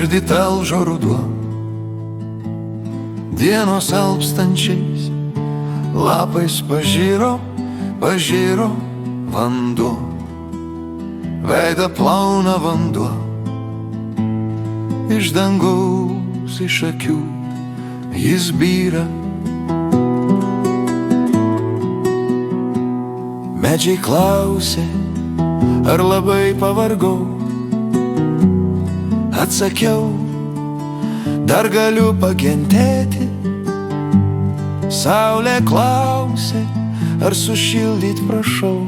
širdį talžo ruduo, dienos alpstančiais lapais pažiro, pažiro vanduo, veidą plauna vanduo, iš dangaus, iš akių jis byra. Medžiai klausė, ar labai pavargau. Atsakiau, dar galiu pakentėti. Saulė klausė, ar sušildyt prašau.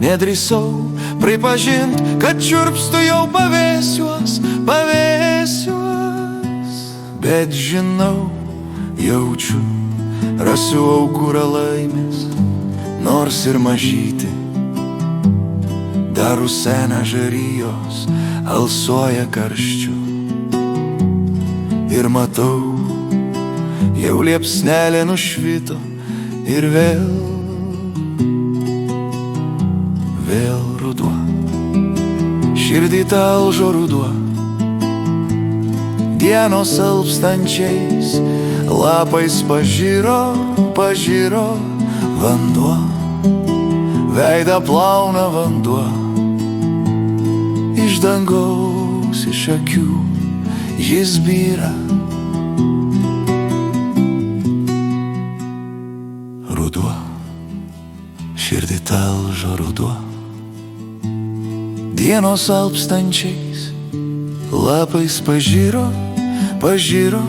Nedrįsau pripažint, kad čiurpstu jau pavėsiuos, pavėsiuos. Bet žinau, jaučiu, rasiu aukurą laimės, nors ir mažyti. Dar rusena žarijos alsuoja karščiu. Ir matau, jau liepsnelė nušvito ir vėl ruduo. Širdį talžo ruduo, dienos alpstančiais lapais pažiro, pažiro vanduo, veidą plauna vanduo, iš dangaus, iš akių jis byra. Ruduo, širdį talžo ruduo, dienos alpstančiais lapais pažiro, pažiro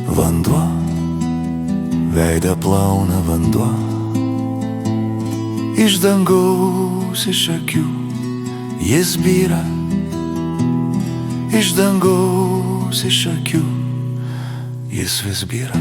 vanduo, veidą plauna vanduo, iš dangaus, iš akių jis byra. Iš dangaus, iš akių jis vis byra.